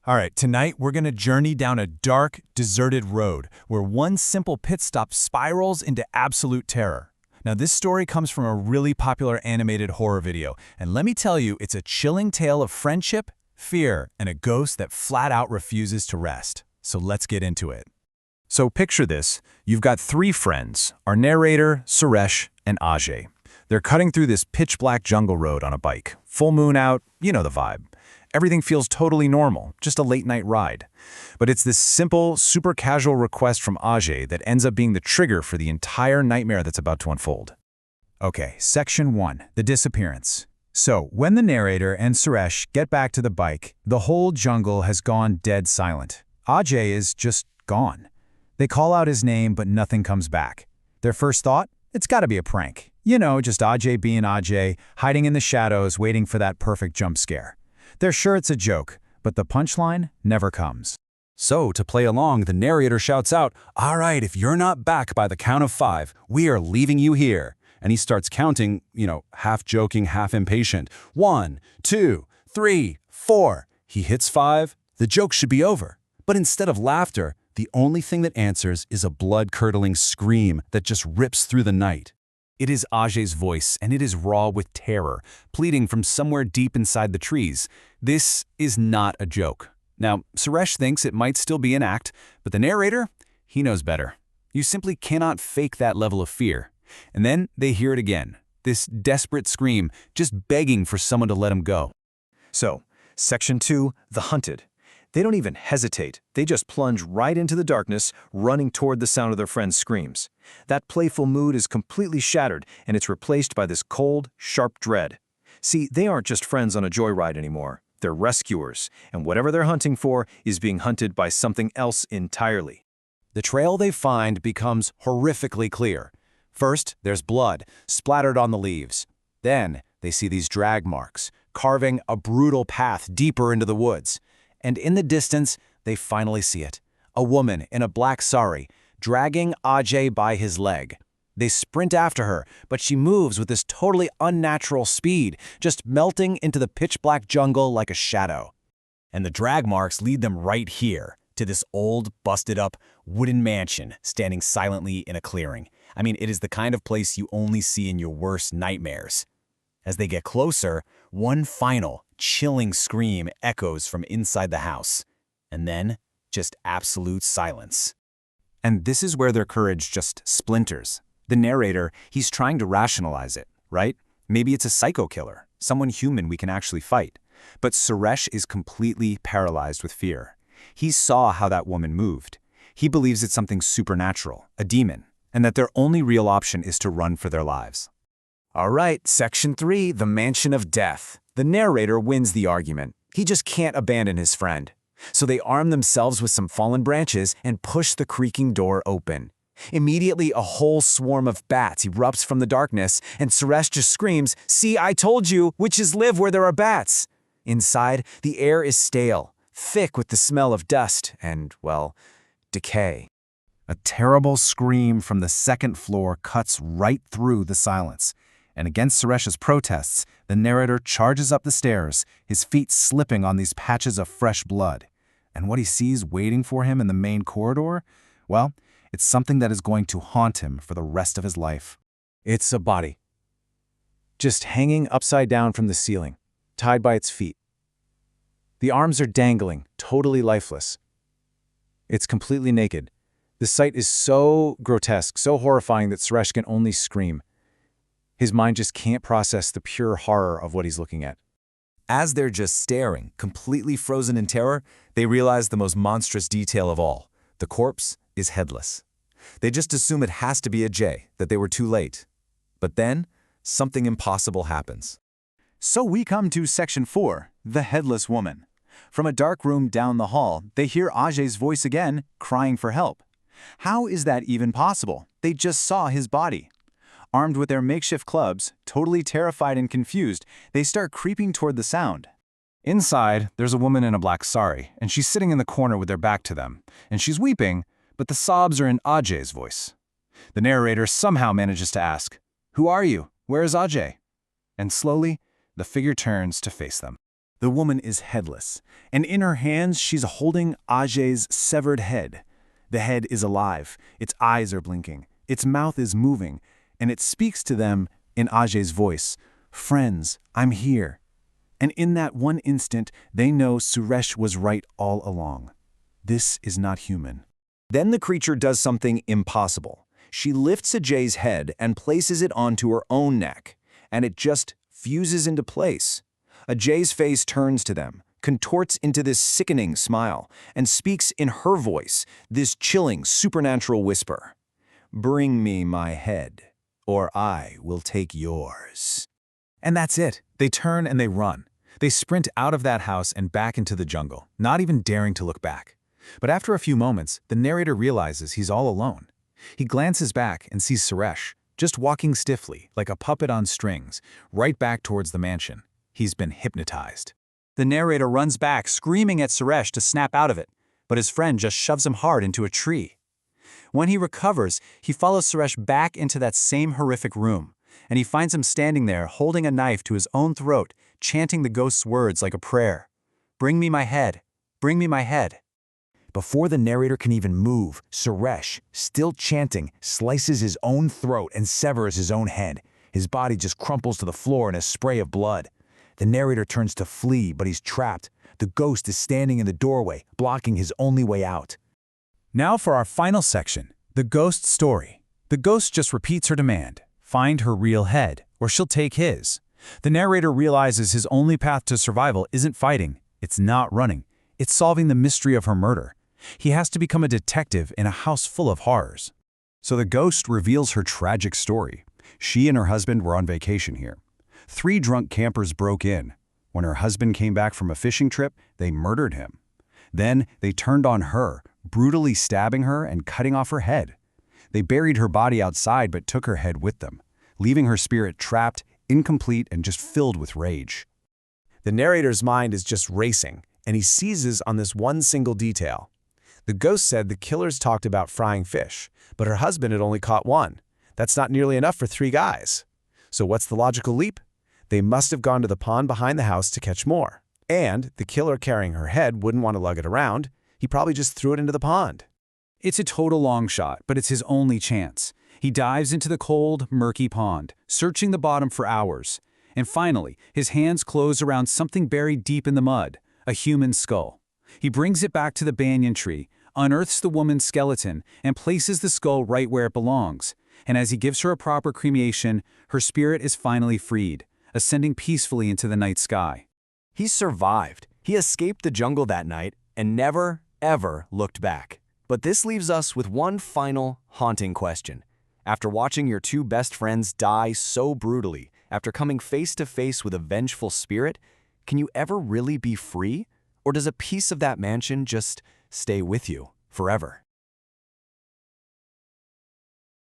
All right, tonight we're going to journey down a dark, deserted road where one simple pit stop spirals into absolute terror. Now, this story comes from a really popular animated horror video, and let me tell you, it's a chilling tale of friendship, fear, and a ghost that flat out refuses to rest. So let's get into it. So picture this. You've got three friends, our narrator, Suresh, and Ajay. They're cutting through this pitch-black jungle road on a bike. Full moon out, you know the vibe. Everything feels totally normal, just a late-night ride. But it's this simple, super casual request from Ajay that ends up being the trigger for the entire nightmare that's about to unfold. Okay, Section 1, the disappearance. So, when the narrator and Suresh get back to the bike, the whole jungle has gone dead silent. Ajay is just gone. They call out his name, but nothing comes back. Their first thought? It's gotta be a prank. You know, just Ajay being Ajay, hiding in the shadows, waiting for that perfect jump scare. They're sure it's a joke, but the punchline never comes. So, to play along, the narrator shouts out, "All right, if you're not back by the count of 5, we are leaving you here." And he starts counting, half joking, half impatient. 1, 2, 3, 4. He hits 5. The joke should be over. But instead of laughter, the only thing that answers is a blood-curdling scream that just rips through the night. It is Ajay's voice, and it is raw with terror, pleading from somewhere deep inside the trees. This is not a joke. Now, Suresh thinks it might still be an act, but the narrator, he knows better. You simply cannot fake that level of fear. And then they hear it again, this desperate scream, just begging for someone to let him go. So, Section 2, the hunted. They don't even hesitate. They just plunge right into the darkness, running toward the sound of their friends' screams. That playful mood is completely shattered, and it's replaced by this cold, sharp dread. See, they aren't just friends on a joyride anymore. They're rescuers, and whatever they're hunting for is being hunted by something else entirely. The trail they find becomes horrifically clear. First, there's blood splattered on the leaves. Then, they see these drag marks, carving a brutal path deeper into the woods. And in the distance, they finally see it. A woman in a black sari, dragging Ajay by his leg. They sprint after her, but she moves with this totally unnatural speed, just melting into the pitch-black jungle like a shadow. And the drag marks lead them right here, to this old, busted-up, wooden mansion standing silently in a clearing. I mean, it is the kind of place you only see in your worst nightmares. As they get closer, one final, chilling scream echoes from inside the house. And then, just absolute silence. And this is where their courage just splinters. The narrator, he's trying to rationalize it, right? Maybe it's a psycho killer, someone human we can actually fight. But Suresh is completely paralyzed with fear. He saw how that woman moved. He believes it's something supernatural, a demon, and that their only real option is to run for their lives. All right, Section 3, the Mansion of Death. The narrator wins the argument. He just can't abandon his friend. So they arm themselves with some fallen branches and push the creaking door open. Immediately, a whole swarm of bats erupts from the darkness, and Suresh just screams, "See, I told you, witches live where there are bats!" Inside, the air is stale, thick with the smell of dust and, well, decay. A terrible scream from the second floor cuts right through the silence. And against Suresh's protests, the narrator charges up the stairs, his feet slipping on these patches of fresh blood. And what he sees waiting for him in the main corridor? Well, it's something that is going to haunt him for the rest of his life. It's a body, just hanging upside down from the ceiling, tied by its feet. The arms are dangling, totally lifeless. It's completely naked. The sight is so grotesque, so horrifying that Suresh can only scream. His mind just can't process the pure horror of what he's looking at. As they're just staring, completely frozen in terror, they realize the most monstrous detail of all. The corpse is headless. They just assume it has to be Ajay, that they were too late. But then, something impossible happens. So we come to Section 4, the headless woman. From a dark room down the hall, they hear Ajay's voice again, crying for help. How is that even possible? They just saw his body. Armed with their makeshift clubs, totally terrified and confused, they start creeping toward the sound. Inside, there's a woman in a black sari, and she's sitting in the corner with their back to them. And she's weeping, but the sobs are in Ajay's voice. The narrator somehow manages to ask, "Who are you? Where is Ajay?" And slowly, the figure turns to face them. The woman is headless, and in her hands she's holding Ajay's severed head. The head is alive, its eyes are blinking, its mouth is moving, and it speaks to them in Ajay's voice, "Friends, I'm here." And in that one instant, they know Suresh was right all along. This is not human. Then the creature does something impossible. She lifts Ajay's head and places it onto her own neck, and it just fuses into place. Ajay's face turns to them, contorts into this sickening smile, and speaks in her voice, this chilling supernatural whisper. "Bring me my head, or I will take yours." And that's it. They turn and they run. They sprint out of that house and back into the jungle, not even daring to look back. But after a few moments, the narrator realizes he's all alone. He glances back and sees Suresh, just walking stiffly, like a puppet on strings, right back towards the mansion. He's been hypnotized. The narrator runs back, screaming at Suresh to snap out of it, but his friend just shoves him hard into a tree. When he recovers, he follows Suresh back into that same horrific room, and he finds him standing there holding a knife to his own throat, chanting the ghost's words like a prayer. "Bring me my head. Bring me my head." Before the narrator can even move, Suresh, still chanting, slices his own throat and severs his own head. His body just crumples to the floor in a spray of blood. The narrator turns to flee, but he's trapped. The ghost is standing in the doorway, blocking his only way out. Now for our final section, the ghost story. The ghost just repeats her demand, find her real head, or she'll take his. The narrator realizes his only path to survival isn't fighting, it's not running, it's solving the mystery of her murder. He has to become a detective in a house full of horrors. So the ghost reveals her tragic story. She and her husband were on vacation here. 3 drunk campers broke in. When her husband came back from a fishing trip, they murdered him. Then they turned on her, brutally stabbing her and cutting off her head. They buried her body outside but took her head with them, leaving her spirit trapped, incomplete, and just filled with rage. The narrator's mind is just racing, and he seizes on this one single detail. The ghost said the killers talked about frying fish, but her husband had only caught 1. That's not nearly enough for 3 guys. So what's the logical leap? They must have gone to the pond behind the house to catch more. And the killer carrying her head wouldn't want to lug it around. He probably just threw it into the pond. It's a total long shot, but it's his only chance. He dives into the cold, murky pond, searching the bottom for hours. And finally, his hands close around something buried deep in the mud, a human skull. He brings it back to the banyan tree, unearths the woman's skeleton, and places the skull right where it belongs. And as he gives her a proper cremation, her spirit is finally freed, ascending peacefully into the night sky. He survived. He escaped the jungle that night and never, ever looked back. But this leaves us with one final, haunting question. After watching your 2 best friends die so brutally, after coming face to face with a vengeful spirit, can you ever really be free? Or does a piece of that mansion just stay with you forever?